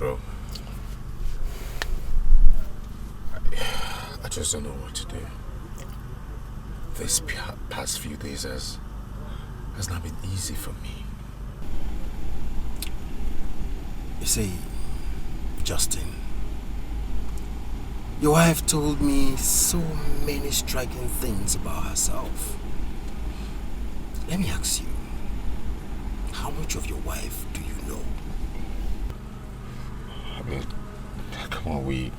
bro. I just don't know what to do. This past few days has not been easy for me. You see, Justin, your wife told me so many striking things about herself. Let me ask you, how much of your wife do you know? I mean, come on, we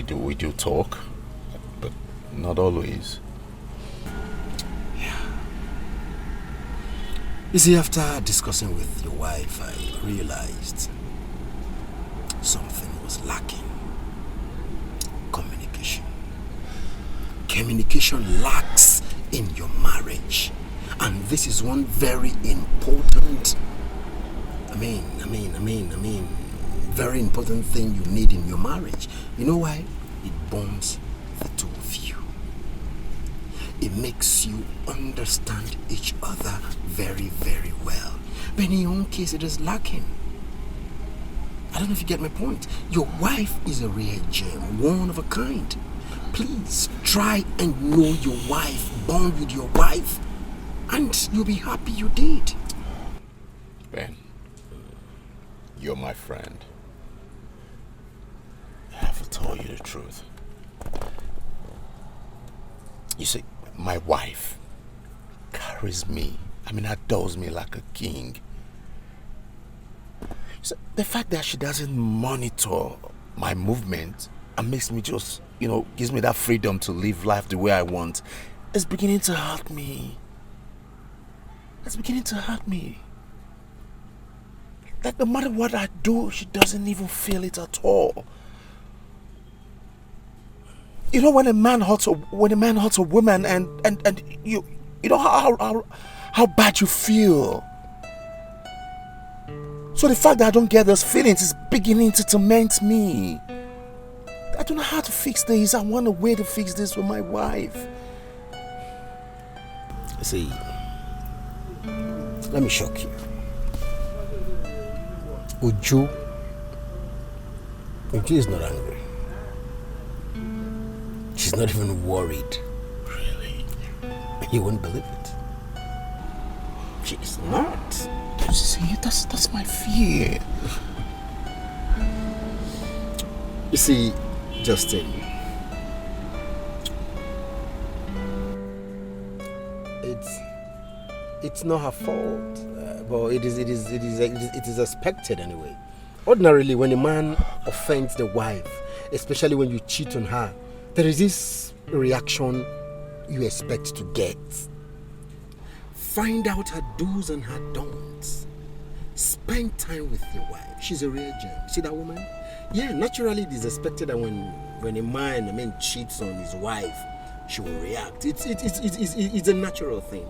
do talk, but not always. Yeah. You see, after discussing with your wife, I realized something was lacking. Communication. Communication lacks in your marriage. And this is one very important, very important thing you need in your marriage. You know why? It bonds the two of you. It makes you understand each other very, very well. But in your own case, it is lacking. I don't know if you get my point. Your wife is a rare gem, one of a kind. Please try and know your wife, bond with your wife, and you'll be happy you did. Ben, you're my friend. I have to tell you the truth. You see, my wife carries me, adores me like a king. So the fact that she doesn't monitor my movement and makes me just, gives me that freedom to live life the way I want, is beginning to hurt me. It's beginning to hurt me. That no matter what I do, she doesn't even feel it at all. You know, when a man hurts a woman, and you know how bad you feel. So the fact that I don't get those feelings is beginning to torment me. I don't know how to fix this. I want a way to fix this with my wife. See, let me shock you. Uju is not angry. She's not even worried. Really? You wouldn't believe it. She's not. See, that's my fear. You see, Justin, it's not her fault, but it is expected anyway. Ordinarily, when a man offends the wife, especially when you cheat on her, there is this reaction you expect to get. Find out her do's and her don'ts. Spend time with your wife. She's a real gem. See that woman? Yeah, naturally it is expected that when a man cheats on his wife, she will react. It's a natural thing.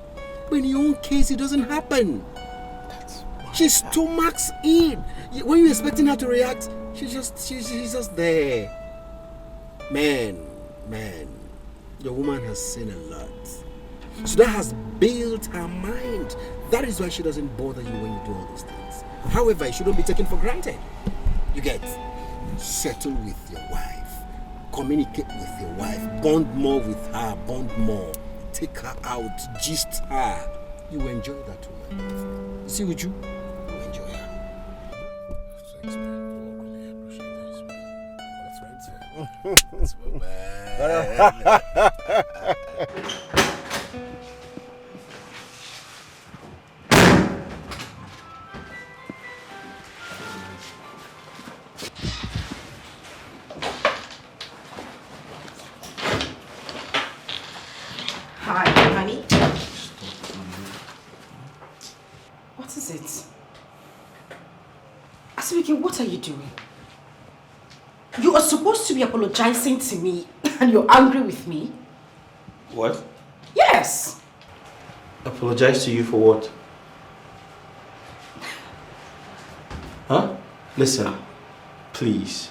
But in your own case, it doesn't happen. She stomachs it. When you're expecting her to react, she's just there. Man, the woman has seen a lot. So that has built her mind. That is why she doesn't bother you when you do all these things. However, it shouldn't be taken for granted. You get? Settle with your wife. Communicate with your wife. Bond more with her. Bond more. Take her out. Gist her. You will enjoy that woman. You see, Uju? You will enjoy her. Thanks, man. You're welcome. I appreciate this, man. That's my man. Hi, honey. What is it? Asibike, what are you doing? You are supposed to be apologizing to me and you're angry with me? What? Yes. Apologize to you for what? Huh? Listen, please.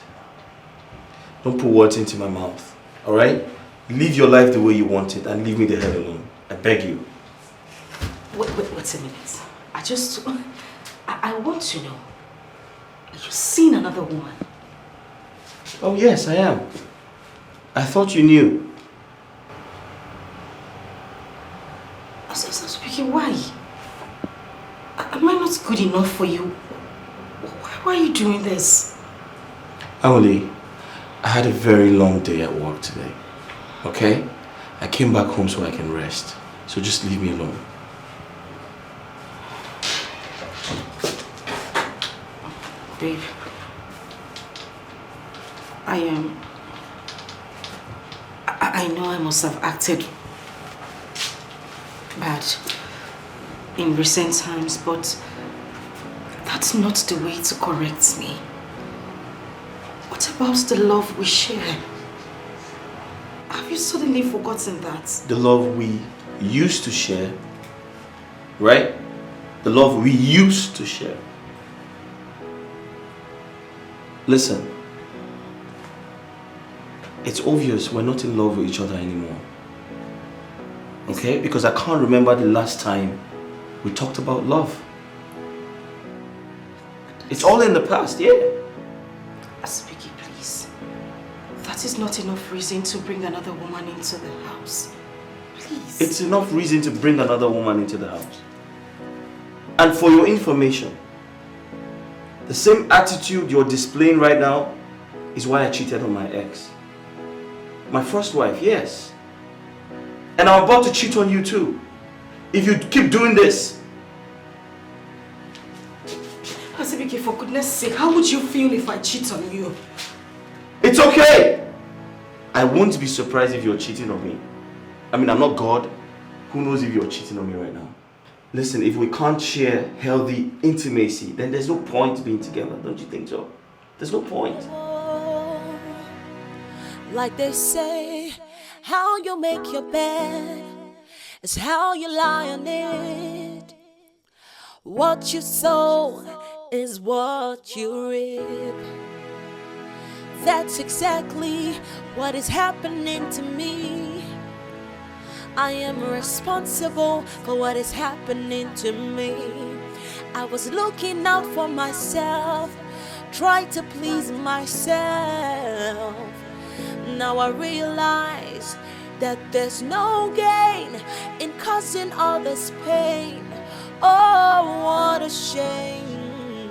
Don't put words into my mouth, alright? Live your life the way you want it and leave me the hell alone. I beg you. Wait a minute. I want to know. Are you seeing another woman? Oh yes, I am. I thought you knew. So speaking, why? Am I not good enough for you? Why are you doing this? Emily, I had a very long day at work today. Okay? I came back home so I can rest. So just leave me alone. Babe, I know I must have acted bad in recent times, but that's not the way to correct me. What about the love we share? Have you suddenly forgotten that? The love we used to share, right? The love we used to share. Listen, it's obvious we're not in love with each other anymore. Okay? Because I can't remember the last time we talked about love. It's all in the past, yeah. Asubiki, please. That is not enough reason to bring another woman into the house. Please. It's enough reason to bring another woman into the house. And for your information, the same attitude you're displaying right now is why I cheated on my ex. My first wife, yes. And I'm about to cheat on you too. If you keep doing this. Asubiki, for goodness sake, how would you feel if I cheat on you? It's okay. I won't be surprised if you're cheating on me. I mean, I'm not God. Who knows if you're cheating on me right now? Listen, if we can't share healthy intimacy, then there's no point being together. Don't you think so? There's no point. Like they say, how you make your bed is how you lie on it. What you sow is what you reap. That's exactly what is happening to me. I am responsible for what is happening to me. I was looking out for myself, tried to please myself. Now I realize that there's no gain in causing all this pain. Oh, what a shame.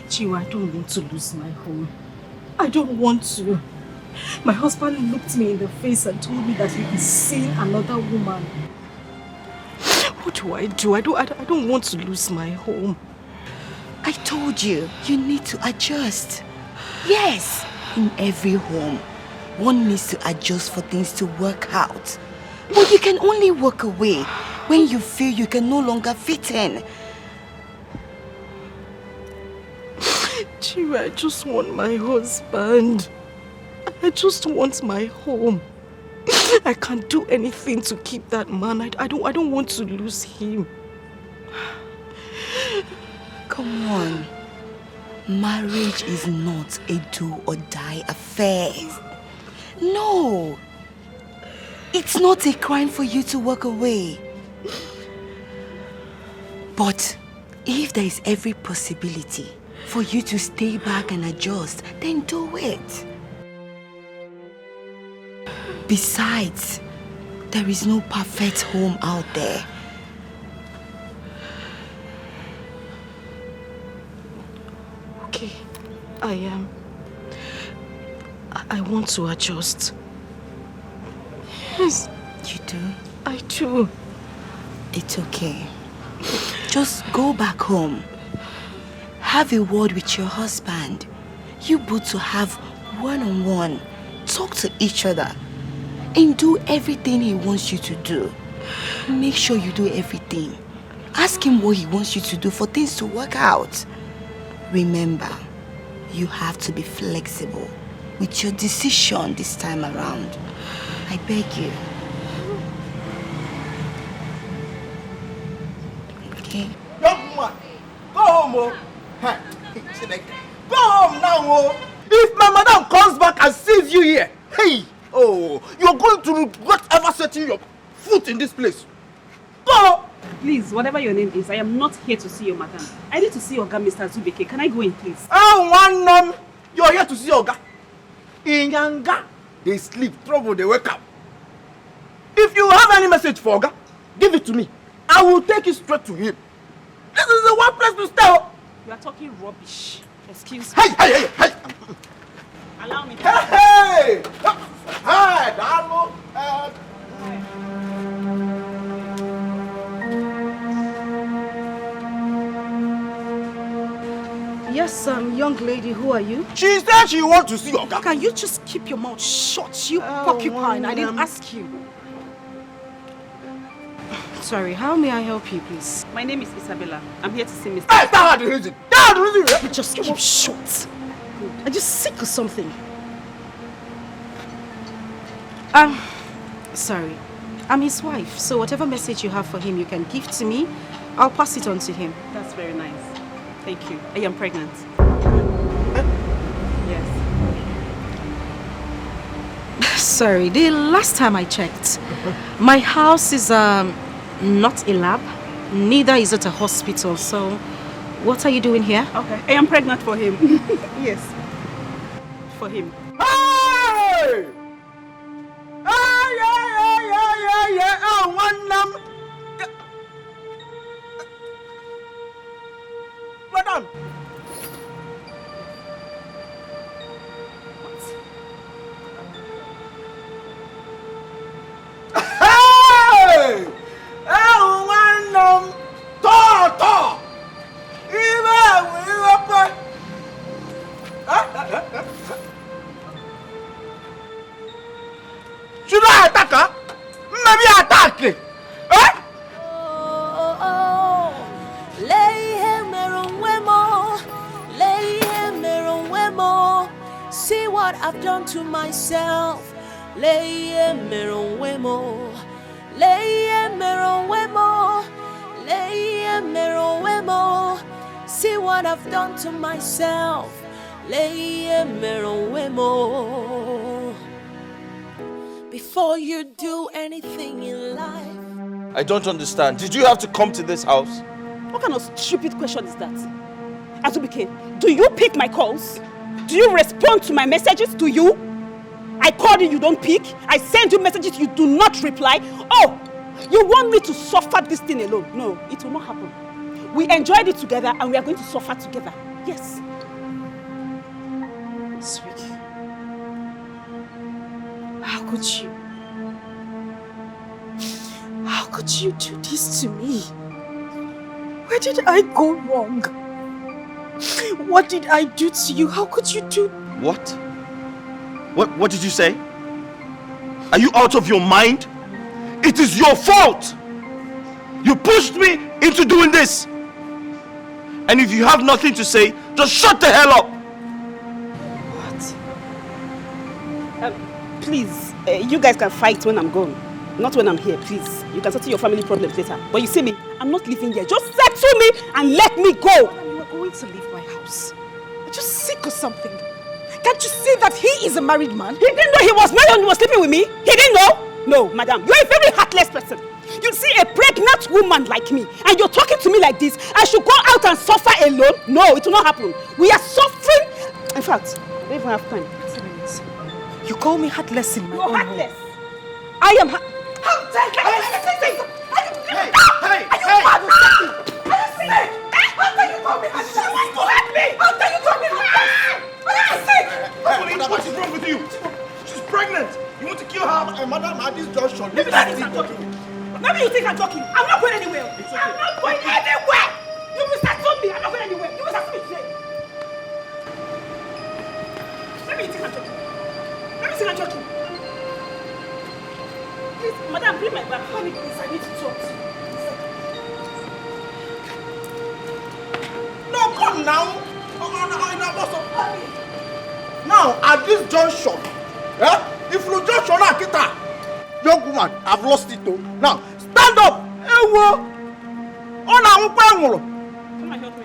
Chiwa, I don't want to lose my home. I don't want to. My husband looked me in the face and told me that he is seeing another woman. What do? I don't want to lose my home. I told you, you need to adjust. Yes, in every home, one needs to adjust for things to work out. But you can only walk away when you feel you can no longer fit in. Chiwa, I just want my husband. I just want my home. I can't do anything to keep that man. I don't want to lose him. Come on. Marriage is not a do or die affair. No. It's not a crime for you to walk away. But if there is every possibility for you to stay back and adjust, then do it. Besides, there is no perfect home out there. Okay, I want to adjust. Yes. You do? I do. It's okay. Just go back home. Have a word with your husband. You both to have one-on-one. Talk to each other. And do everything he wants you to do. Make sure you do everything. Ask him what he wants you to do for things to work out. Remember, you have to be flexible with your decision this time around. I beg you. Okay? Young man, go home, oh. Go home now, oh. If my madam comes back and sees you here, hey, oh, you're going to regret ever setting your foot in this place. Go! Please, whatever your name is, I am not here to see your madam. I need to see Oga, Mr. Zubeke. Can I go in, please? Oh, one you're here to see Oga. In Yanga, they sleep, trouble, they wake up. If you have any message for Oga, give it to me. I will take it straight to him. This is the one place to stay. You are talking rubbish. Excuse me. Hey! Allow me. Hey! Hi, Damo. Yes, young lady, who are you? She said she wants to see Oga. Can you just keep your mouth shut, you porcupine? I didn't ask you. Sorry, how may I help you, please? My name is Isabella. I'm here to see Mr. Hey, that's the reason. That's the reason. Just keep shut. Are you sick or something? Sorry. I'm his wife, so whatever message you have for him, you can give to me. I'll pass it on to him. That's very nice. Thank you. I am pregnant. Yes. Sorry, the last time I checked, my house is not a lab, neither is it a hospital, so what are you doing here? Okay, I am pregnant for him. Yes. For him. Hey! Yeah. Oh, one Madam. Hey! Oh, one Tall. Should I attack her? Maybe attack it. See what I've done to myself. See what I've done to myself. Before you do anything in life. I don't understand. Did you have to come to this house? What kind of stupid question is that? Azubike, do you pick my calls? Do you respond to my messages? Do you? I called you, you don't pick. I send you messages, you do not reply. Oh, you want me to suffer this thing alone? No, it will not happen. We enjoyed it together and we are going to suffer together. Yes. Sweet. How could you? How could you do this to me? Where did I go wrong? What did I do to you? How could you do? What? What did you say? Are you out of your mind? It is your fault! You pushed me into doing this! And if you have nothing to say, just shut the hell up! What? Please, you guys can fight when I'm gone. Not when I'm here, please. You can settle your family problems later. But you see me, I'm not living here. Just settle me and let me go. You are going to leave my house. Are you sick or something? Can't you see that he is a married man? He didn't know he was married when he was sleeping with me? He didn't know? No, madam, you're a very heartless person. You see a pregnant woman like me and you're talking to me like this. I should go out and suffer alone? No, it will not happen. We are suffering. In fact, I don't even have time. You call me heartless in my own home. Heartless? I am How dare you? Are you mad or something? Are you sick? How dare you call me heartless? You want to hurt me? How dare you call me heartless? Are you sick? What is wrong with you? She's pregnant. You want to kill her and madam at this junction. Maybe you think I'm joking. I'm not going anywhere. I'm not going anywhere. You misunderstood me. I'm not going anywhere. You misunderstood me today. Maybe you think I'm joking. Maybe you think I'm joking. Please, madam, bring my bag. Honey, please, I need to talk to you. No, come now. Now, at this junction, if you junction now, get her. Young woman, I've lost it though. Now, stand up. Come and help me.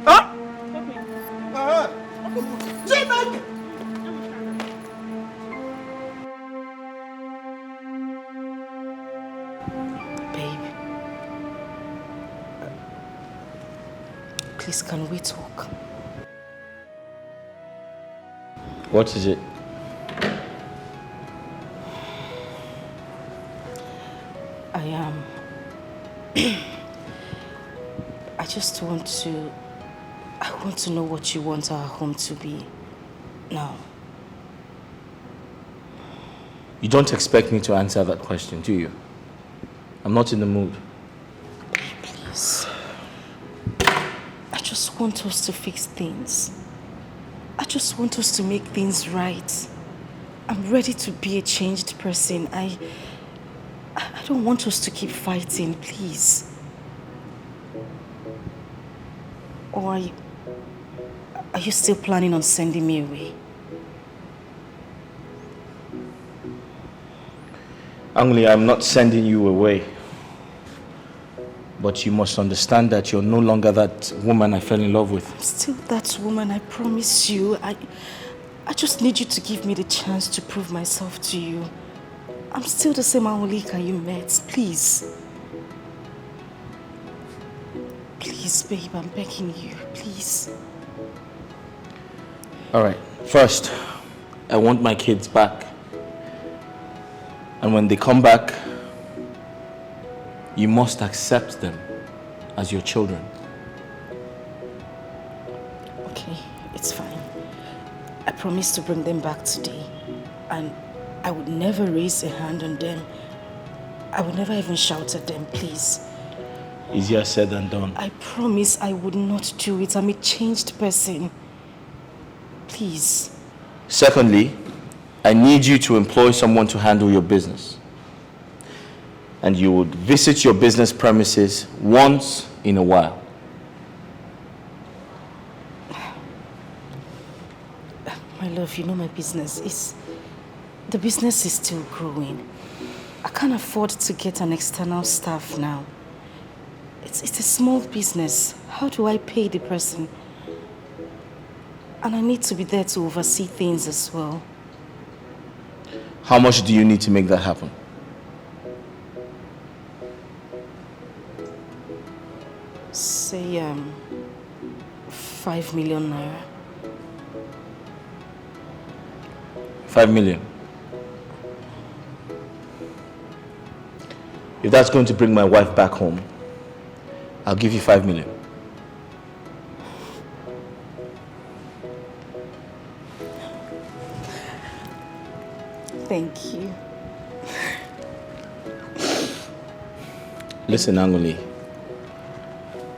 Huh? Help me. Please, can we talk? What is it? I want to know what you want our home to be now. You don't expect me to answer that question, do you? I'm not in the mood. Please. I just want us to fix things. I just want us to make things right. I'm ready to be a changed person. I don't want us to keep fighting, please. Or are you still planning on sending me away? Angli, I'm not sending you away. But you must understand that you're no longer that woman I fell in love with. I'm still that woman, I promise you. I just need you to give me the chance to prove myself to you. I'm still the same Angolika you met, please. Please, babe, I'm begging you, please. All right, first, I want my kids back. And when they come back, you must accept them as your children. Okay, it's fine. I promise to bring them back today. And I would never raise a hand on them. I would never even shout at them, please. Easier said than done. I promise I would not do it. I'm a changed person. Please. Secondly, I need you to employ someone to handle your business. And you would visit your business premises once in a while. My love, you know my business. The business is still growing. I can't afford to get an external staff now. It's a small business. How do I pay the person? And I need to be there to oversee things as well. How much do you need to make that happen? Say, 5 million naira. 5 million. If that's going to bring my wife back home, I'll give you 5 million. Thank you. Listen, Angoli,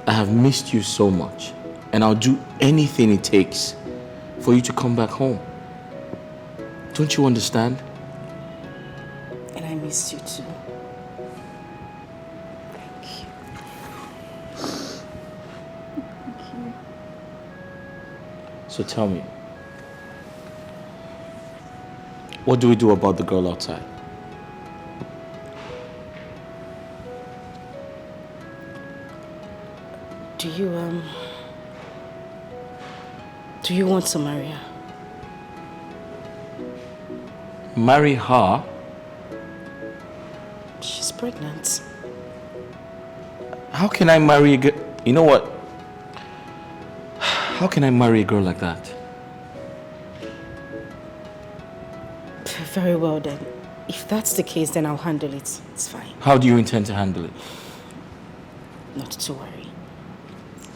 I have missed you so much, and I'll do anything it takes for you to come back home. Don't you understand? And I miss you too. Thank you. Thank you. So tell me, what do we do about the girl outside? Do you want to marry her? Marry her? She's pregnant. How can I marry a girl? You know what? How can I marry a girl like that? Very well then. If that's the case, then I'll handle it. It's fine. How do you intend to handle it? Not to worry.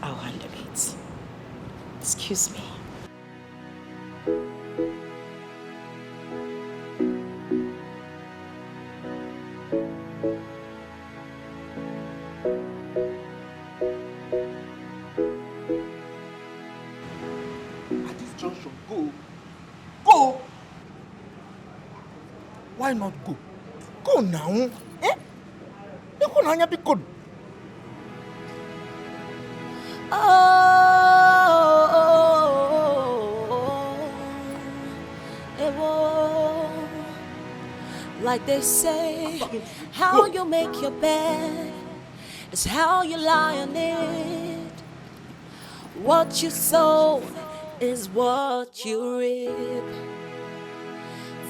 I'll handle it. Excuse me. At this junction, go. Go! Why not go? Go now. Eh? You go now, be good. Like they say, how you make your bed is how you lie on it. What you sow is what you reap.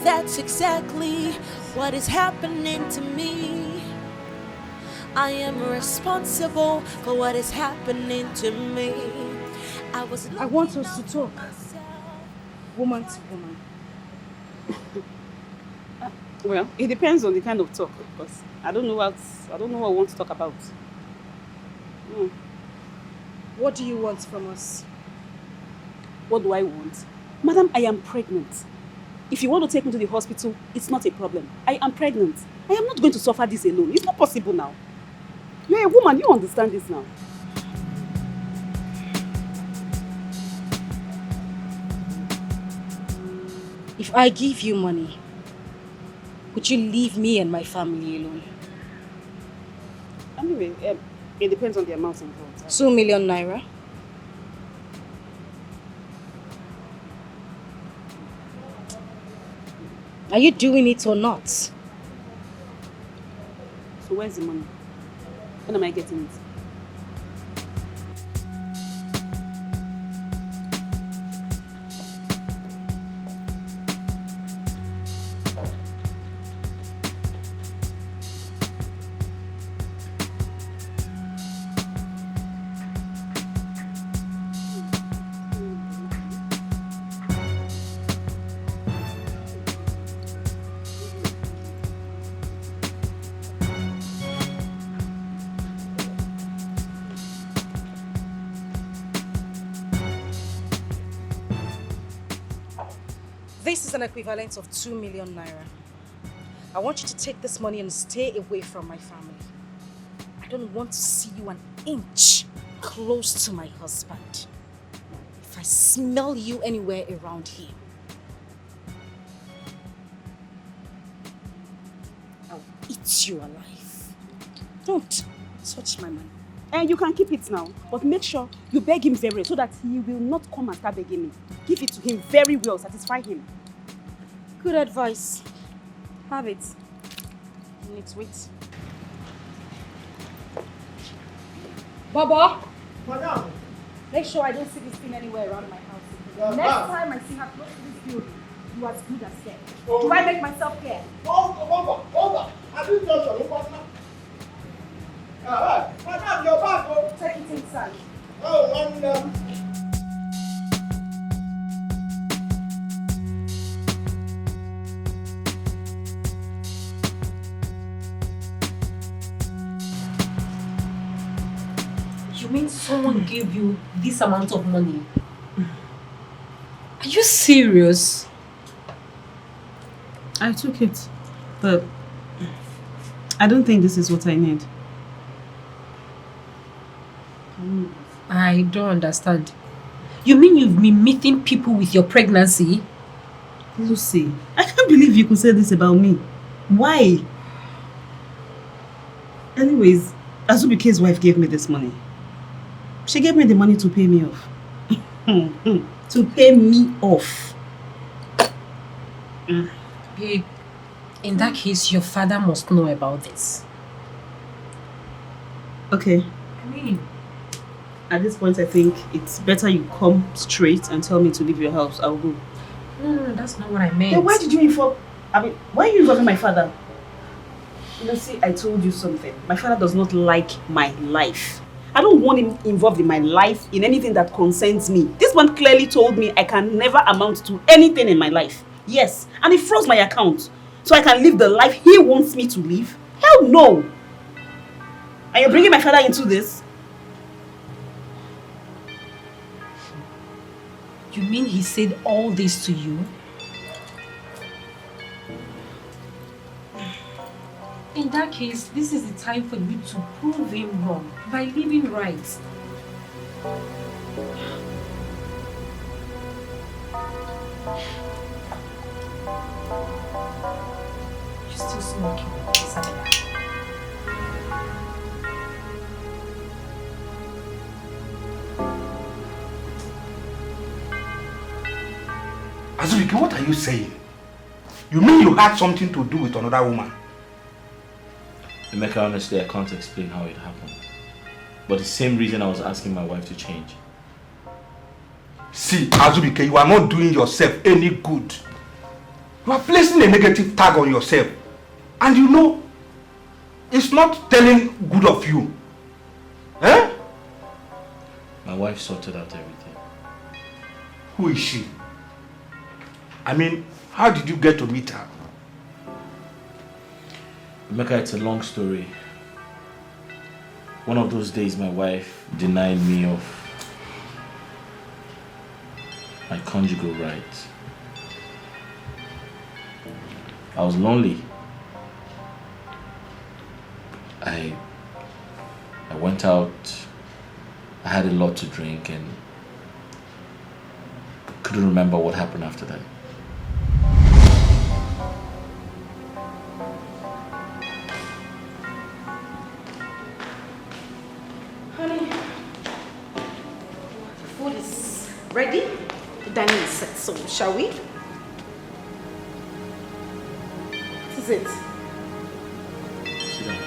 That's exactly what is happening to me. I am responsible for what is happening to me. I want us to talk. Woman to woman. Well, it depends on the kind of talk, because I don't know what I want to talk about. What do you want from us? What do I want? Madam, I am pregnant. If you want to take me to the hospital, it's not a problem. I am pregnant. I am not going to suffer this alone. It's not possible now. You're a woman, you understand this now. If I give you money, would you leave me and my family alone? Anyway, it depends on the amount involved. 2 million naira? Are you doing it or not? So where's the money? When am I getting it? This is an equivalent of 2 million naira. I want you to take this money and stay away from my family. I don't want to see you an inch close to my husband. If I smell you anywhere around here, I'll eat you alive. Don't touch my money. And you can keep it now, but make sure you beg him very well so that he will not come and start begging me. Give it to him very well, satisfy him. Good advice. Have it. Let's wait. Baba! Madam! Make sure I don't see this thing anywhere around my house. Yeah, Next ma'am. time I see her close to this building, you as good as dead. Oh. Do I make myself clear? Hold on. I didn't touch your partner. Madam, your bag. Take it inside. Oh, wonderful. You mean someone gave you this amount of money? Are you serious? I took it, but I don't think this is what I need. I don't understand. You mean you've been meeting people with your pregnancy? Lucy, I can't believe you could say this about me. Why? Anyways, Azubike's wife gave me this money. She gave me the money to pay me off. To pay me off. Babe, in that case, your father must know about this. Okay. I mean, At this point, I think it's better you come straight and tell me to leave your house. I'll go. no, that's not what I meant. Then why did you inform? Why are you involving my father? Lucy, I told you something. My father does not like my life. I don't want him involved in my life, in anything that concerns me. This one clearly told me I can never amount to anything in my life. Yes, and he froze my account. So I can live the life he wants me to live? Hell no! And you're bringing my father into this? You mean he said all this to you? In that case, this is the time for you to prove him wrong by living right. You're still smoking. Isabella. Azubike, what are you saying? You mean you had something to do with another woman? Emeka, honestly, I can't explain how it happened. But the same reason I was asking my wife to change. See, Azubike, you are not doing yourself any good. You are placing a negative tag on yourself. And you know, It's not telling good of you. Eh? My wife sorted out everything. Who is she? I mean, how did you get to meet her? Emeka, it's a long story. One of those days my wife denied me of my conjugal rights. I was lonely. I went out, I had a lot to drink and couldn't remember what happened after that. Honey, the food is ready. The dining is set, so shall we? What is it? Sit down.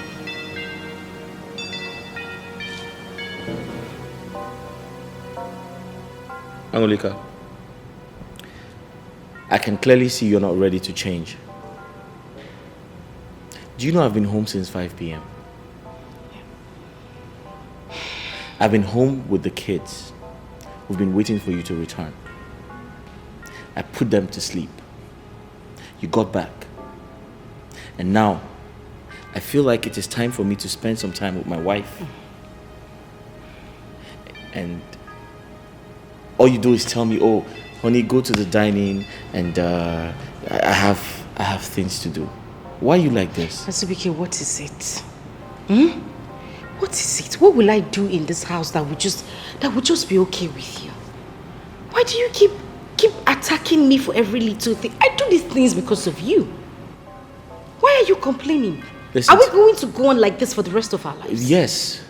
Angolika, I can clearly see you're not ready to change. Do you know I've been home since 5 p.m.? I've been home with the kids. We've been waiting for you to return. I put them to sleep. You got back. And now, I feel like it is time for me to spend some time with my wife. And all you do is tell me, oh, honey, go to the dining and I have things to do. Why are you like this? Azubike, what is it? What is it? What will I do in this house that would just be okay with you? Why do you keep attacking me for every little thing? I do these things because of you. Why are you complaining? Listen, are we going to go on like this for the rest of our lives? Yes.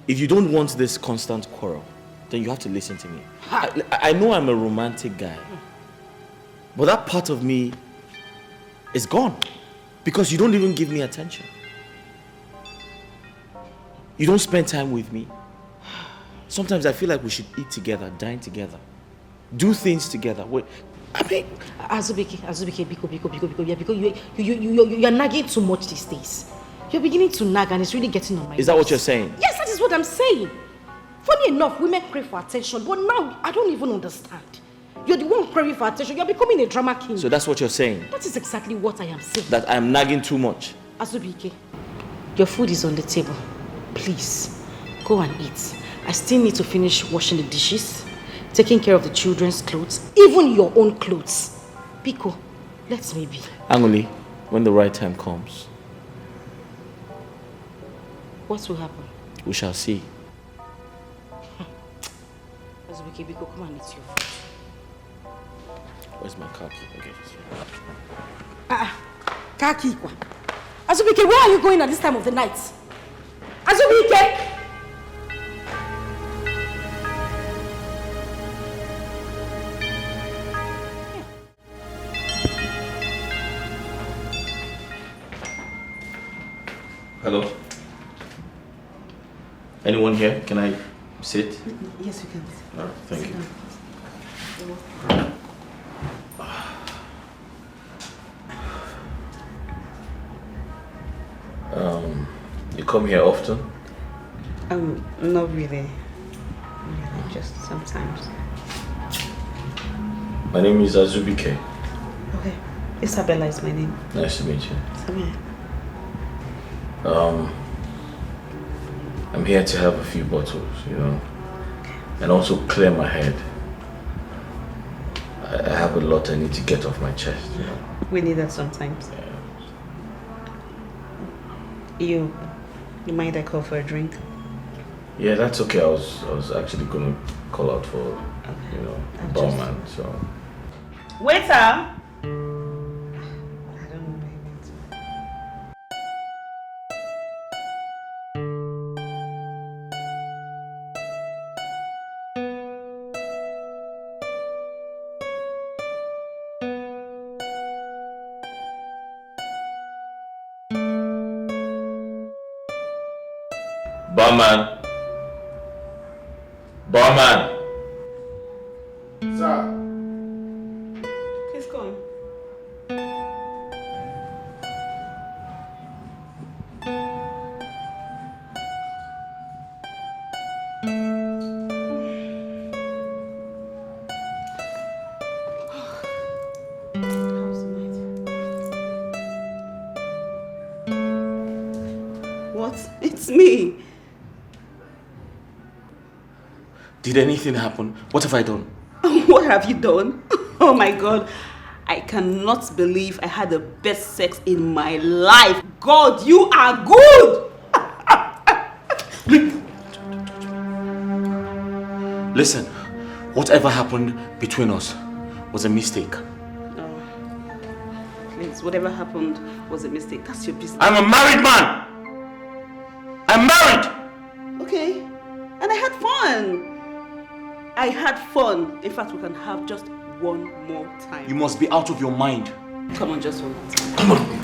If you don't want this constant quarrel, then you have to listen to me. I know I'm a romantic guy, but that part of me is gone because you don't even give me attention. You don't spend time with me. Sometimes I feel like we should eat together, dine together, do things together. Wait, I mean, Azubike, Biko, you're nagging too much these days. You're beginning to nag and it's really getting on my nerves. Is that what you're saying? Yes, that is what I'm saying. Funny enough, women crave for attention, but now I don't even understand. You're the one craving for attention. You're becoming a drama king. So that's what you're saying? That is exactly what I am saying. That I'm nagging too much? Azubike, your food is on the table. Please, go and eat. I still need to finish washing the dishes, taking care of the children's clothes, even your own clothes. Biko, let me be. Angoli, when the right time comes. What will happen? We shall see. Azubike, Biko, come and eat your food. Where's my car key? Okay, it's here. Car key, kwa. Azubike, where are you going at this time of the night? Azubike! Hello? Anyone here? Can I sit? Yes, you can. All right, thank you. You come here often? Not really. Just sometimes. My name is Azubike. Okay. Isabella is my name. Nice to meet you. Samia. I'm here to have a few bottles, you know, and also clear my head. I have a lot I need to get off my chest, you know. We need that sometimes. Yeah. You mind I call for a drink? Yeah, that's okay. I was actually gonna call out for, you know, a barman, so. Waiter! I don't know Barman! Barman! Sir. Please go on. What? It's me. Did anything happen? What have I done? What have you done? Oh my God. I cannot believe I had the best sex in my life. God, you are good. Listen, whatever happened between us was a mistake. Please, whatever happened was a mistake. That's your business. I'm a married man! I'm married! Okay. And I had fun. I had fun. In fact, we can have just one more time. You must be out of your mind. Come on, just one more time. Come on.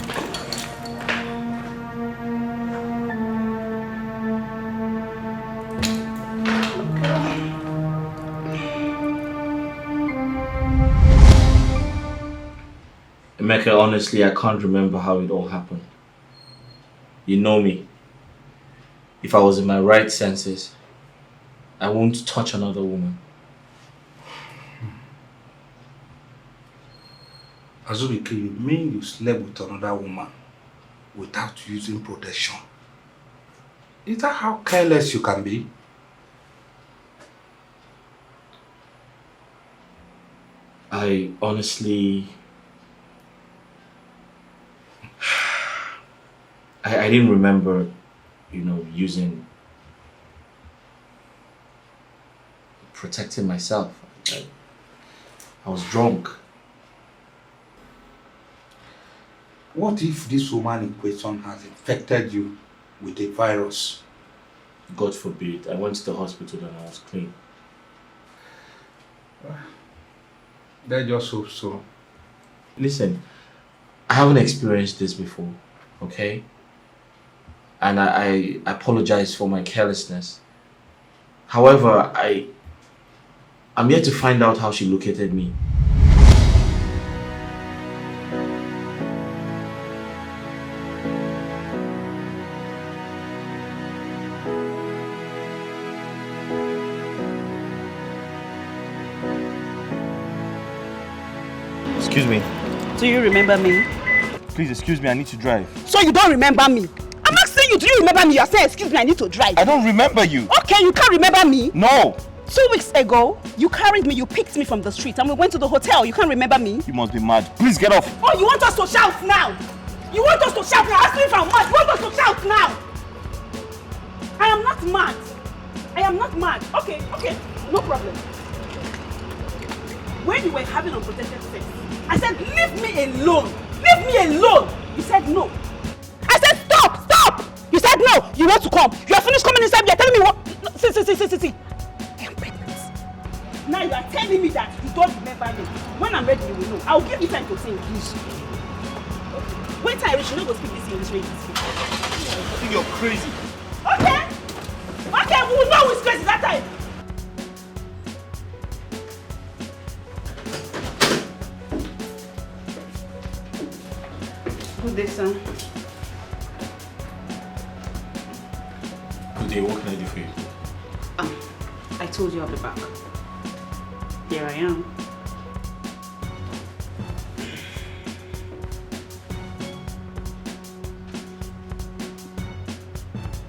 Emeka, honestly, I can't remember how it all happened. You know me. If I was in my right senses, I won't touch another woman. Azubike, you mean you slept with another woman without using protection? Is that how careless you can be? I honestly... I didn't remember, using... protecting myself. I was drunk. What if this woman in question has infected you with a virus? God forbid. I went to the hospital and I was clean. Let's just hope so. Listen, I haven't experienced this before, okay? And I apologize for my carelessness. However, I'm yet to find out how she located me. Excuse me. Do you remember me? Please excuse me, I need to drive. So you don't remember me? I'm asking you, do you remember me? You're saying, excuse me, I need to drive. I don't remember you. Okay, you can't remember me? No. 2 weeks ago, you carried me, you picked me from the street and we went to the hotel. You can't remember me? You must be mad. Please get off. Oh, you want us to shout now? You want us to shout now? Ask me if I'm mad. You want us to shout now? I am not mad. I am not mad. Okay, no problem. When you were having unprotected sex, I said, leave me alone. Leave me alone. You said no. I said, stop. You said no. You want to come. You are finished coming inside. You are telling me what? No, see. I am pregnant. Now you are telling me that you don't remember me. When I'm ready, you will know. I'll give you time to say English. Wait till I reach, you know go speak this English. I think you're crazy. Okay, we will know who's crazy that time. Good day, sir. Good day, what can I do for you? I told you I'll be back. Here I am.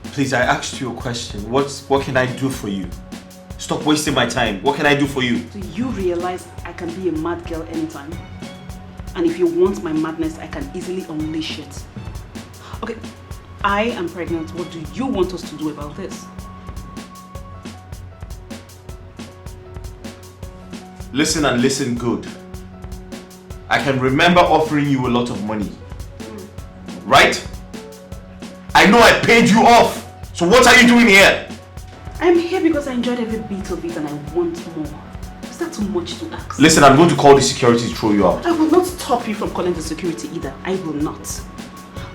Please, I asked you a question. What can I do for you? Stop wasting my time. What can I do for you? Do you realize I can be a mad girl anytime? And if you want my madness, I can easily unleash it. Okay, I am pregnant. What do you want us to do about this? Listen and listen good. I can remember offering you a lot of money. Right? I know I paid you off. So what are you doing here? I'm here because I enjoyed every bit of it and I want more. Is that too much to ask? Listen, I'm going to call the security to throw you out. I will not stop you from calling the security either. I will not.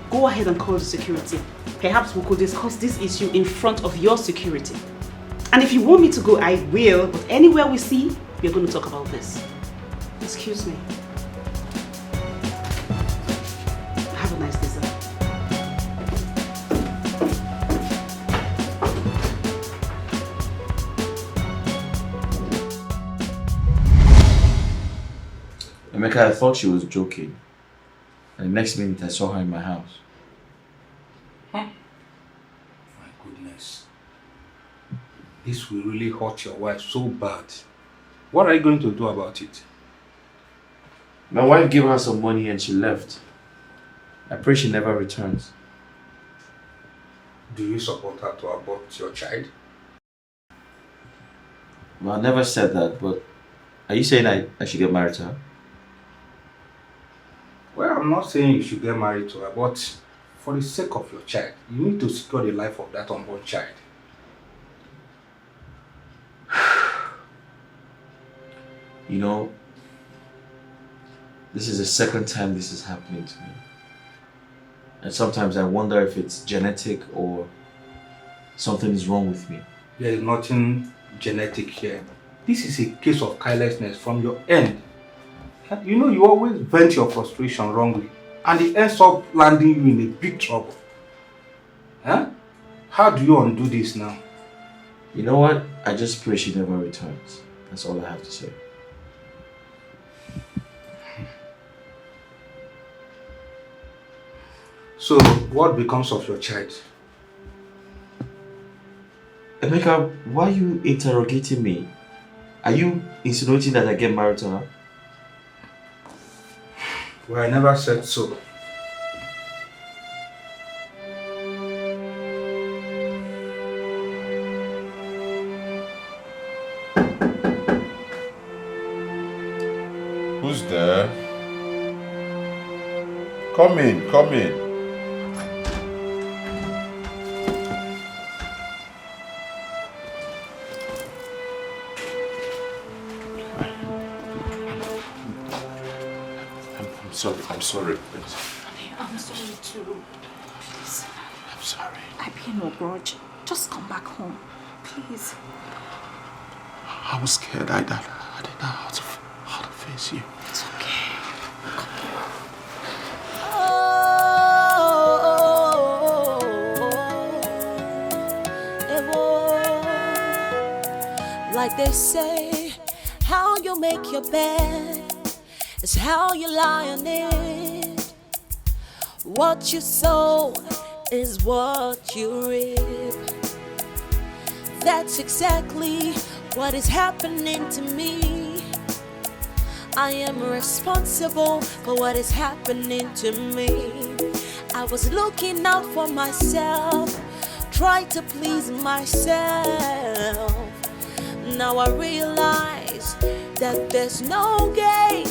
Go ahead and call the security. Perhaps we could discuss this issue in front of your security. And if you want me to go, I will. But anywhere we see, we're going to talk about this. Excuse me. Have a nice day, sir. Emeka, I thought she was joking. And the next minute I saw her in my house. My goodness. This will really hurt your wife so bad. What are you going to do about it? My wife gave her some money and she left. I pray she never returns. Do you support her to abort your child? Well, I never said that, but are you saying I should get married to her? Well, I'm not saying you should get married to her, but for the sake of your child, you need to secure the life of that unborn child. You know, this is the second time this is happening to me. And sometimes I wonder if it's genetic or something is wrong with me. There is nothing genetic here. This is a case of carelessness from your end. You know, you always vent your frustration wrongly, and it ends up landing you in a big trouble. Huh? How do you undo this now? You know what? I just pray she never returns. That's all I have to say. So, what becomes of your child? Emeka, why are you interrogating me? Are you insinuating that I get married to her? Well, I never said so. Who's there? Come in, come in. I'm sorry. I'm sorry too. Please. I'm sorry. I bear no grudge. Just come back home. Please. I was scared. I didn't know how to face you. It's okay. Like they say, how you make your bed is how you lie on it. What you sow is what you reap. That's exactly what is happening to me. I am responsible for what is happening to me. I was looking out for myself, trying to please myself. Now I realize that there's no gain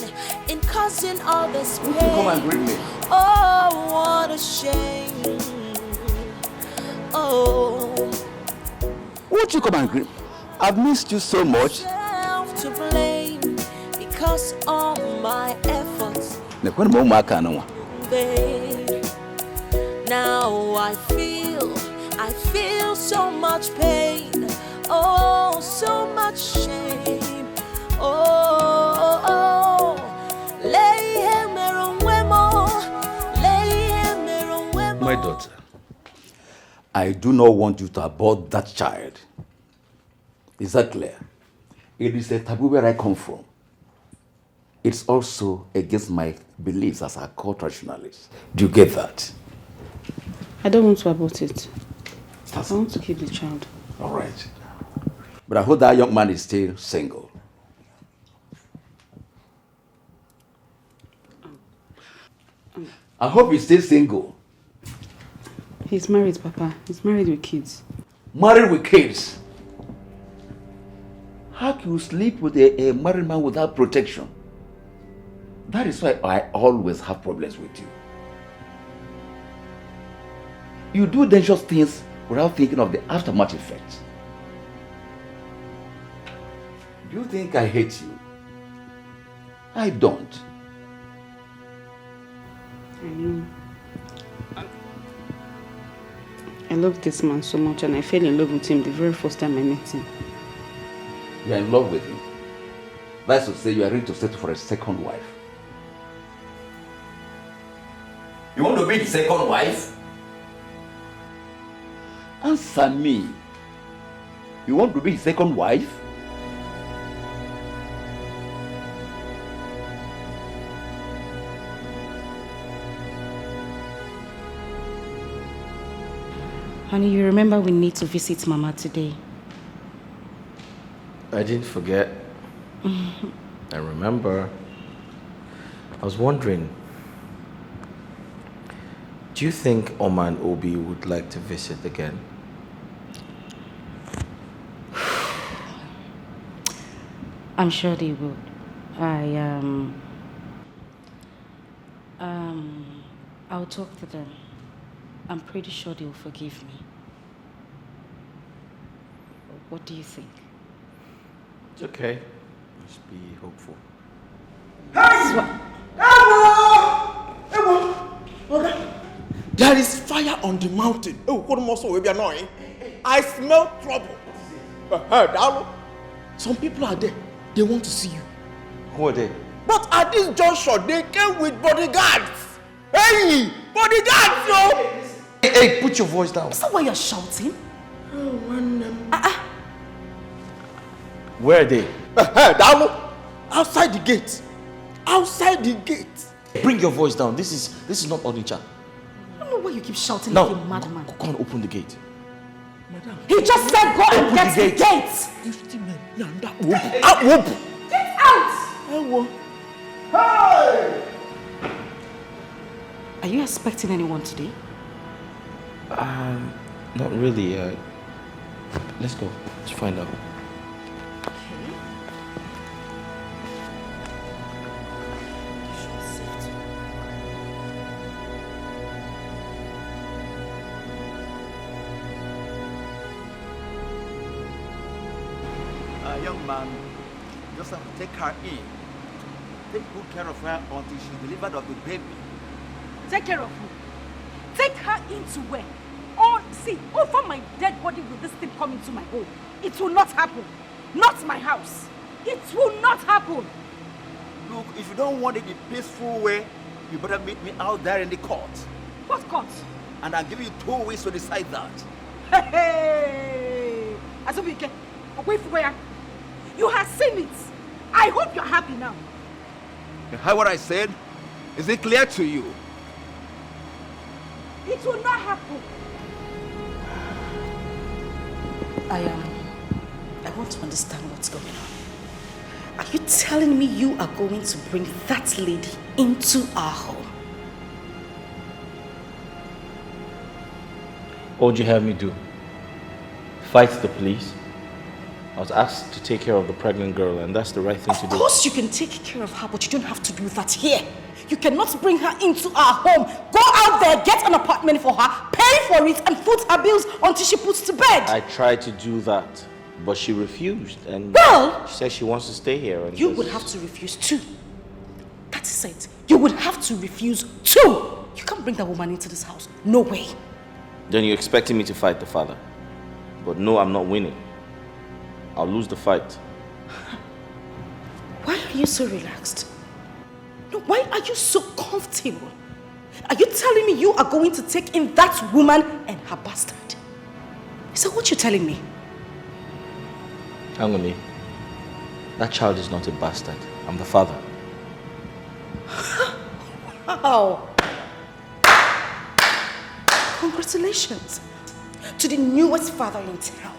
in causing others pain. Come and greet me. Oh, what a shame. Oh. Won't you come and greet me? I've missed you so much. Self to blame because all my efforts. Babe, now I feel so much pain. Oh, so much shame. Oh, my daughter, I do not want you to abort that child. Is that clear? It is a taboo where I come from. It's also against my beliefs as a core traditionalist. Do you get that? I don't want to abort it. I want to keep the child. All right. But I hope that young man is still single. I hope he's still single. He's married, Papa. He's married with kids. Married with kids? How can you sleep with a married man without protection? That is why I always have problems with you. You do dangerous things without thinking of the aftermath effects. Do you think I hate you? I don't. I know. I love this man so much and I fell in love with him the very first time I met him. You are in love with him. That's to say you are ready to settle for a second wife. You want to be the second wife? Answer me. You want to be the second wife? Honey, you remember we need to visit Mama today. I didn't forget. I remember. I was wondering, do you think Oma and Obi would like to visit again? I'm sure they would. I'll talk to them. I'm pretty sure they'll forgive me. What do you think? It's okay. Let's be hopeful. There is fire on the mountain. Oh, what must we be annoying? I smell trouble. Darling, some people are there. They want to see you. Who are they? But at this juncture, they came with bodyguards. Hey, bodyguards, yo! Hey, put your voice down. Is that why you're shouting? Where are they? Darling, outside the gate. Outside the gate. Bring your voice down. This is not Onitsha. I don't know why you keep shouting Now, like a madman. go and open the gate. He just said go and get the gate. 50 men. Whoop. Get out! Hey! Are you expecting anyone today? Not really. Let's go. Let's find out. Young man, you just have to take her in. Take good care of her until she's delivered of the baby. Take care of who? Take her into where? Oh, see, over my dead body will this thing come into my home. It will not happen. Not my house. It will not happen. Look, if you don't want it the peaceful way, you better meet me out there in the court. What court? And I'll give you 2 weeks to decide that. Hey! Azubike, away from where? You have seen it. I hope you're happy now. You heard what I said? Is it clear to you? It will not happen. I want to understand what's going on. Are you telling me you are going to bring that lady into our home? What would you have me do? Fight the police? I was asked to take care of the pregnant girl, and that's the right thing to do. Of course you can take care of her, but you don't have to do that here. You cannot bring her into our home. Go out there, get an apartment for her, pay for it, and foot her bills until she puts to bed. I tried to do that, but she refused, and Well, she said she wants to stay here. And you would have to refuse too. That is it. You would have to refuse too. You can't bring that woman into this house. No way. Then you're expecting me to fight the father. But no, I'm not winning. I'll lose the fight. Why are you so relaxed? No, why are you so comfortable? Are you telling me you are going to take in that woman and her bastard? Is that what you're telling me? Angoni, that child is not a bastard. I'm the father. Wow. Congratulations to the newest father in town.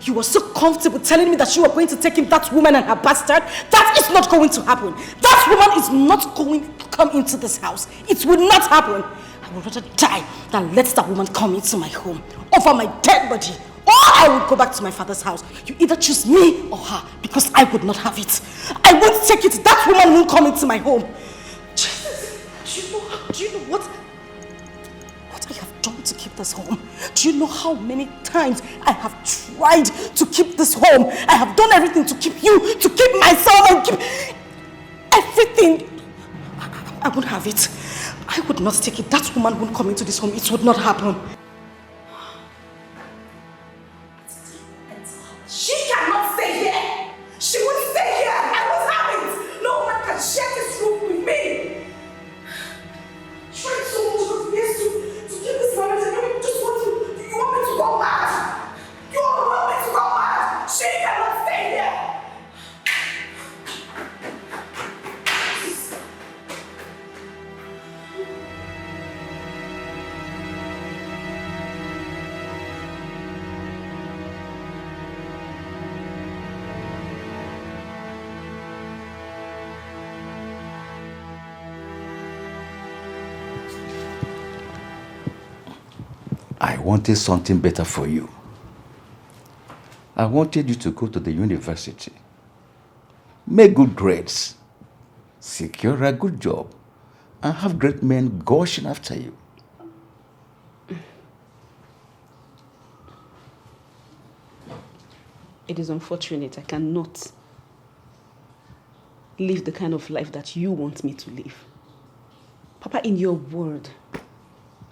You were so comfortable telling me that you were going to take in that woman and her bastard. That is not going to happen. That woman is not going to come into this house. It will not happen. I would rather die than let that woman come into my home over my dead body. Or I would go back to my father's house. You either choose me or her, because I would not have it. I won't take it. That woman won't come into my home. Jesus, do you know what I have done to keep this home? Do you know how many times I have tried to keep this home? I have done everything to keep you, to keep myself, and keep everything. I won't have it. I would not take it. That woman won't come into this home. It would not happen. She cannot stay here. She won't stay here. I won't have it. No one can share this room with me. Try so much of this to keep this marriage, and you just want me to go mad. You want me to go mad. She cannot stay here. wanted something better for you. I wanted you to go to the university, make good grades, secure a good job, and have great men gushing after you. It is unfortunate I cannot live the kind of life that you want me to live. Papa, in your word,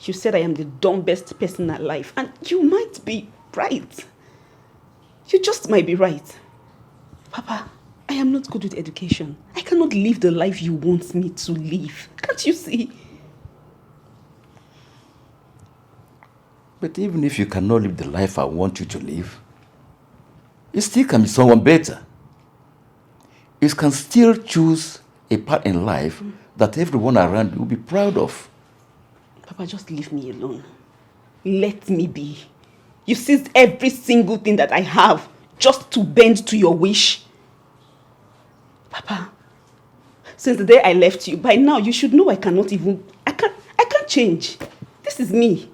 you said I am the dumbest person alive, and you might be right. You just might be right. Papa, I am not good with education. I cannot live the life you want me to live. Can't you see? But even if you cannot live the life I want you to live, you still can be someone better. You can still choose a path in life that everyone around you will be proud of. Papa, just leave me alone. Let me be. You seized every single thing that I have just to bend to your wish. Papa, since the day I left you, by now you should know I can't change. This is me.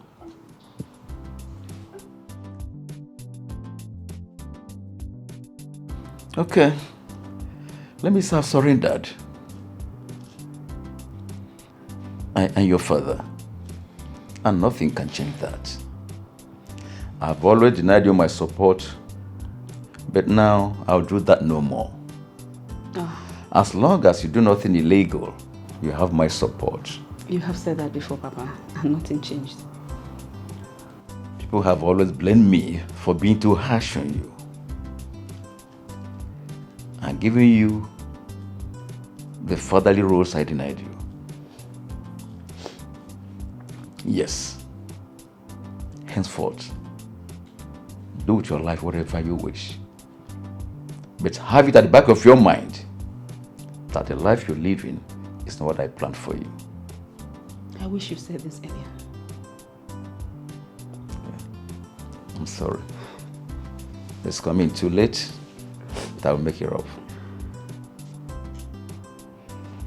Okay. Let me say I've surrendered. I am your father. And nothing can change that. I've always denied you my support, but now I'll do that no more. As long as you do nothing illegal, you have my support. You have said that before, Papa, and nothing changed. People have always blamed me for being too harsh on you. I'm giving you the fatherly roles I denied you. Yes. Henceforth, do with your life whatever you wish. But have it at the back of your mind that the life you're living is not what I planned for you. I wish you said this earlier. I'm sorry. It's coming too late, but I will make it up.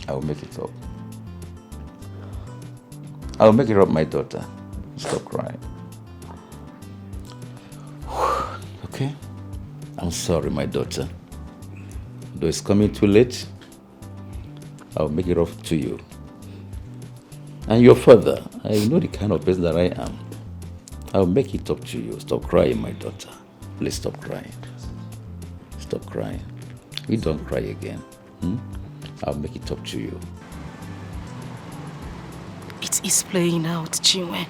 I will make it up. I will make it up, my daughter. Stop crying. Okay? I'm sorry, my daughter. Though it's coming too late, I will make it up to you. And your father, I know the kind of person that I am. I will make it up to you. Stop crying, my daughter. Please stop crying. Stop crying. We don't cry again. I'll make it up to you. It is playing out, Chinwe.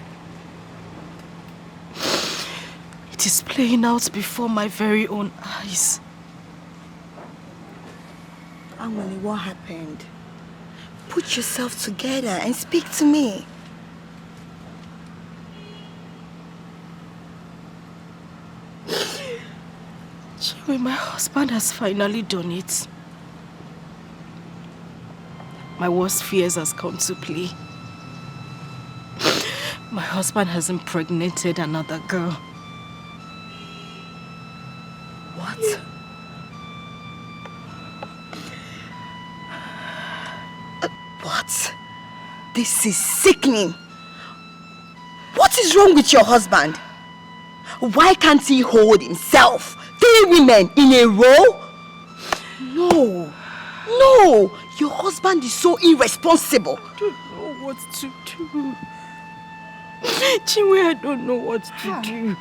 It is playing out before my very own eyes. Anwale, what happened? Put yourself together and speak to me. Chinwe, my husband has finally done it. My worst fears has come to play. My husband has impregnated another girl. What? What? This is sickening. What is wrong with your husband? Why can't he hold himself? 3 women in a row? No. No. Your husband is so irresponsible. I don't know what to do. Chinwe, I don't know what to do.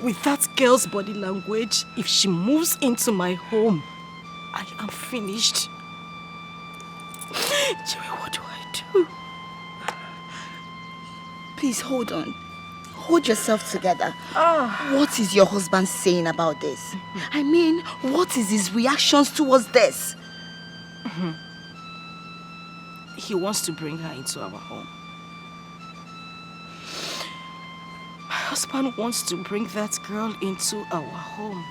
With that girl's body language, if she moves into my home, I am finished. Chinwe, what do I do? Please hold on. Hold yourself together. What is your husband saying about this? I mean, what is his reactions towards this? He wants to bring her into our home. My husband wants to bring that girl into our home.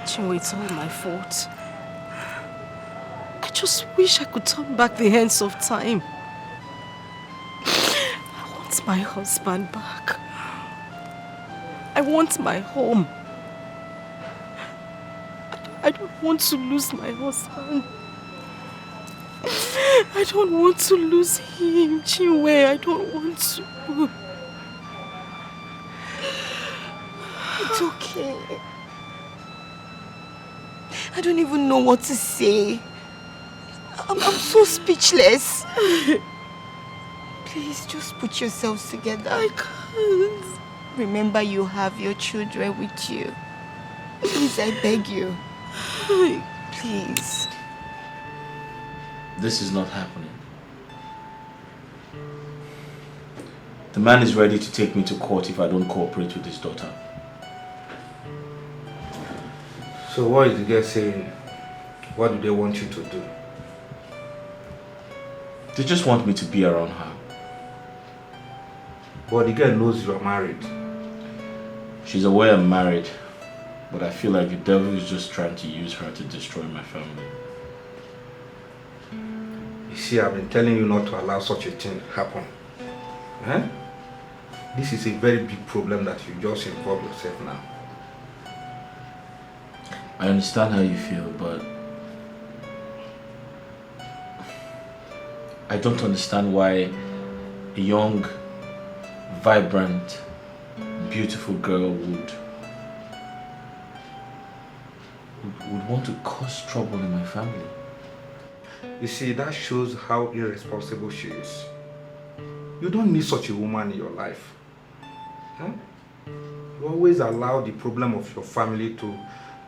Chinwe, it's all my fault. I just wish I could turn back the hands of time. I want my husband back. I want my home. I don't want to lose my husband. I don't want to lose him, Chinwe. I don't want to. It's okay. I don't even know what to say. I'm so speechless. Please, just put yourselves together. I can't. Remember, you have your children with you. Please, I beg you. Please. This is not happening. The man is ready to take me to court if I don't cooperate with his daughter. So what is the girl saying? What do they want you to do? They just want me to be around her. But the girl knows you are married. She's aware I'm married, but I feel like the devil is just trying to use her to destroy my family. You see, I've been telling you not to allow such a thing happen. Eh? This is a very big problem that you just involve yourself now. I understand how you feel, but I don't understand why a young, vibrant, beautiful girl would want to cause trouble in my family. You see, that shows how irresponsible she is. You don't need such a woman in your life. Huh? You always allow the problem of your family to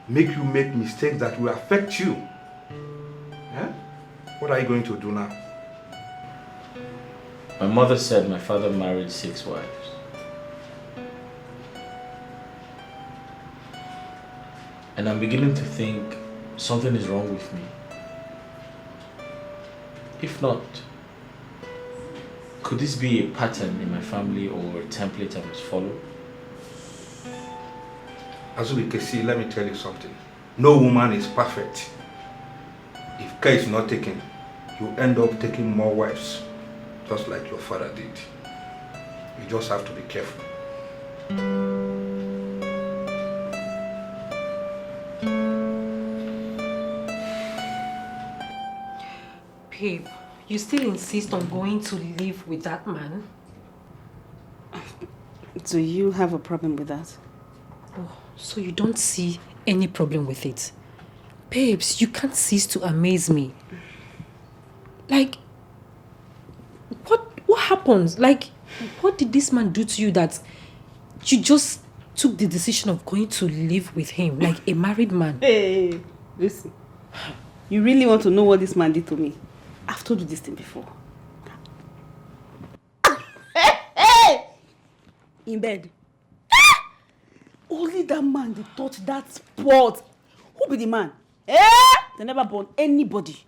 make you make mistakes that will affect you. Huh? What are you going to do now? My mother said my father married 6 wives. And I'm beginning to think something is wrong with me. If not, could this be a pattern in my family or a template I must follow? Azubike, let me tell you something. No woman is perfect. If care is not taken, you end up taking more wives, just like your father did. You just have to be careful. Babe, you still insist on going to live with that man? Do you have a problem with that? Oh, so you don't see any problem with it? Babes, you can't cease to amaze me. Like, what happens? Like, what did this man do to you that you just took the decision of going to live with him like a married man? Hey, listen. You really want to know what this man did to me? I've told you this thing before. Hey! In bed. Only that man they touch that spot. Who be the man? They never born anybody.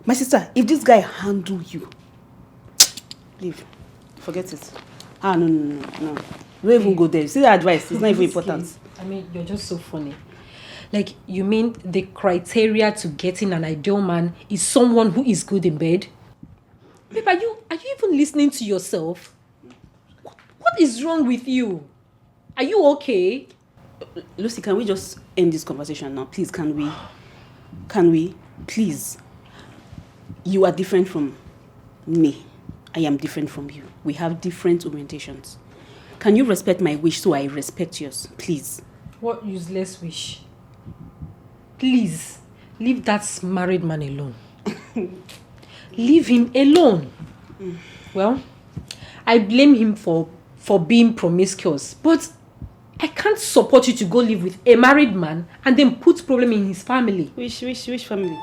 My sister, if this guy handle you, leave. Forget it. No. Don't even go there. See the advice. It's not even important. Case, I mean, you're just so funny. Like, you mean the criteria to getting an ideal man is someone who is good in bed? Babe, are you even listening to yourself? What is wrong with you? Are you okay? Lucy, can we just end this conversation now? Please, can we? Can we? Please. You are different from me. I am different from you. We have different orientations. Can you respect my wish so I respect yours? Please. What useless wish? Please, leave that married man alone. Leave him alone. Well, I blame him for being promiscuous, but I can't support you to go live with a married man and then put problem in his family. Which family?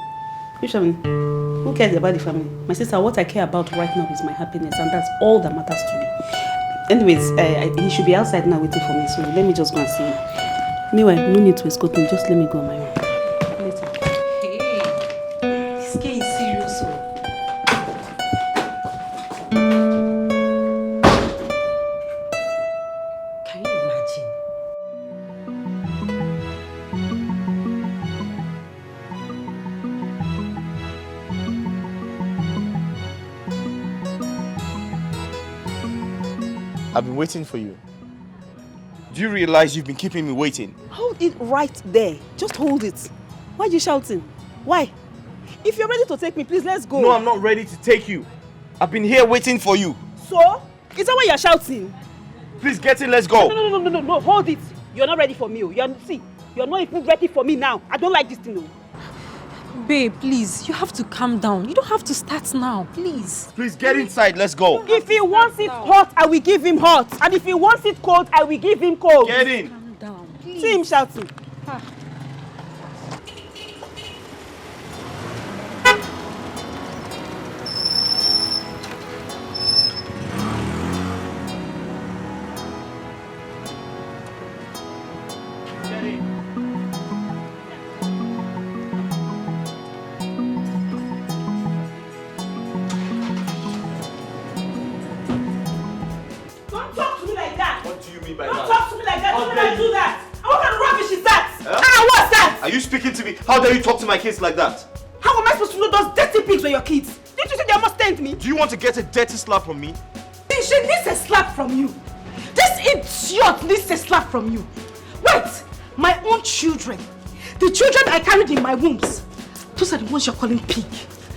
Which family? Who cares about the family? My sister, what I care about right now is my happiness, and that's all that matters to me. Anyways, he should be outside now waiting for me, so let me just go and see him. Meanwhile, no need to escort me, just let me go on my own. Later. Hey, this guy is serious. Can you imagine? I've been waiting for you. Do you realize you've been keeping me waiting? Hold it right there. Just hold it. Why are you shouting? Why? If you're ready to take me, please, let's go. No, I'm not ready to take you. I've been here waiting for you. So? Is that why you're shouting? Please get in, let's go. No, hold it. You're not ready for me. You're not even ready for me now. I don't like this thing. Babe, please, you have to calm down. You don't have to start now, please. Please get inside, let's go. If he wants it hot, I will give him hot. And if he wants it cold, I will give him cold. Get in. Calm down, please. See him shouting. Are you speaking to me? How dare you talk to my kids like that? How am I supposed to know those dirty pigs were your kids? Didn't you say they almost stained me? Do you want to get a dirty slap from me? She needs a slap from you. This idiot needs a slap from you. Wait, my own children, the children I carried in my wombs, those are the ones you're calling pig.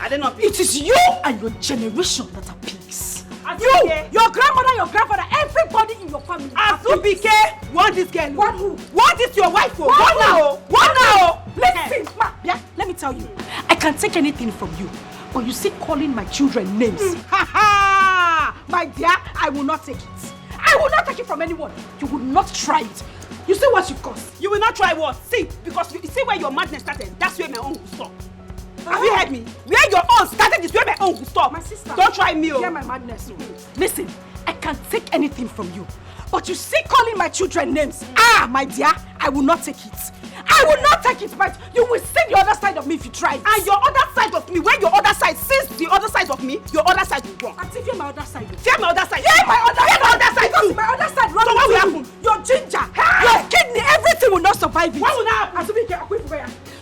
I don't know. It is you and your generation that are pigs. You, your grandfather, everybody in your family. Azubike, want this girl? Want who? Want this your wife? What now? What now? Listen, ma, yeah, let me tell you. I can take anything from you, but you see calling my children names. Ha ha! My dear, I will not take it. I will not take it from anyone. You will not try it. You see what you cost. You will not try what? See, because you see where your madness started. That's where my own will stop. Have you heard me? Where your own started is where my own will stop. My sister. Don't try me. Hear my madness. Listen, I can take anything from you. But you see calling my children names. My dear, I will not take it. I will not take it, but you will see the other side of me if you try it. And your other side of me, where your other side sees the other side of me, your other side will wrong. Auntie, fear my other side. Fear my other side. Fear my other side. My other side too. My other side wrong. So what will happen? Your ginger, your kidney, everything will not survive it. What will happen?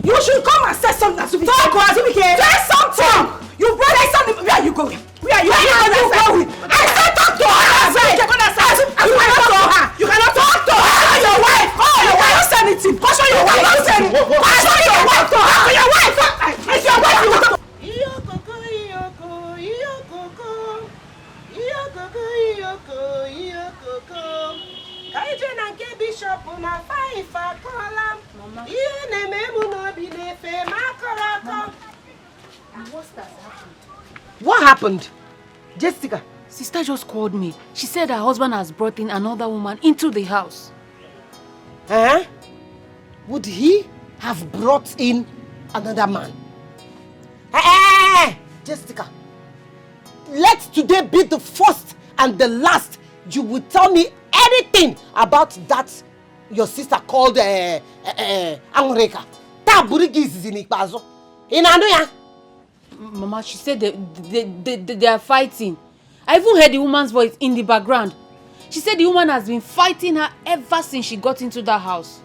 You should come and say something, Azubike. Talk, Azubike. Say something. You brought something. Where are you going? Where are you going? I said talk to her. You cannot talk to her. Your wife. You cannot say anything. Caution your wife. Caution your wife to her. Your wife. It's your wife. You want to. What happened? Jessica? Sister just called me. She said her husband has brought in another woman into the house. Huh? Would he have brought in another man? Jessica, let today be the first and the last you will tell me anything about that your sister called Angreka. Mama, she said they are fighting. I even heard the woman's voice in the background. She said the woman has been fighting her ever since she got into that house.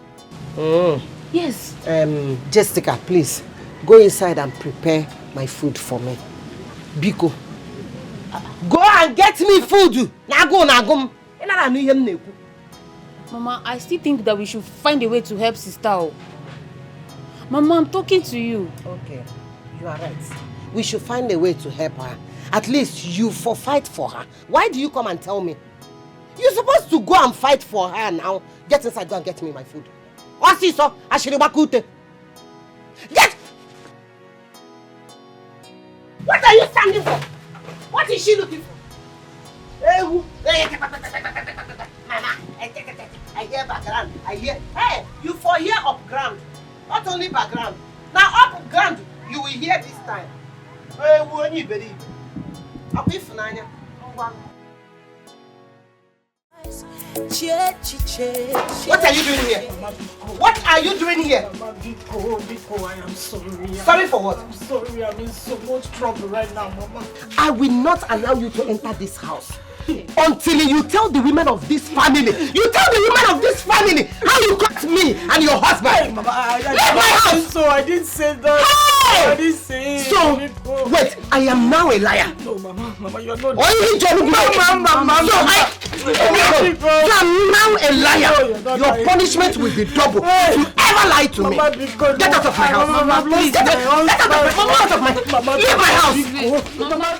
Yes. Jessica, please, go inside and prepare my food for me. Biko. Go and get me food. Mama, I still think that we should find a way to help sister. Mama, I'm talking to you. Okay, you are right. We should find a way to help her. At least you fight for her. Why do you come and tell me? You're supposed to go and fight for her now. Get inside, go and get me my food. Get! What are you standing for? What is she looking for? Mama, I hear background. I hear. Hey, you for hear up ground. Not only background. Now up ground, you will hear this time. Hey, won't you believe? What are you doing here? What are you doing here? Biko, I am sorry. Sorry for what? I'm sorry, I'm in so much trouble right now, Mama. I will not allow you to enter this house until you tell the women of this family. You tell the women of this family how you got me and your husband. Hey, Mama, I my house. So I didn't say that. So, wait, I am now a liar. No, Mama, you're not. Why you telling me? Mama. So I'm now a liar. Your punishment will be double. If you ever lie to me, get out of my house. Mama, please. Get out of my house. Leave my house. Mama.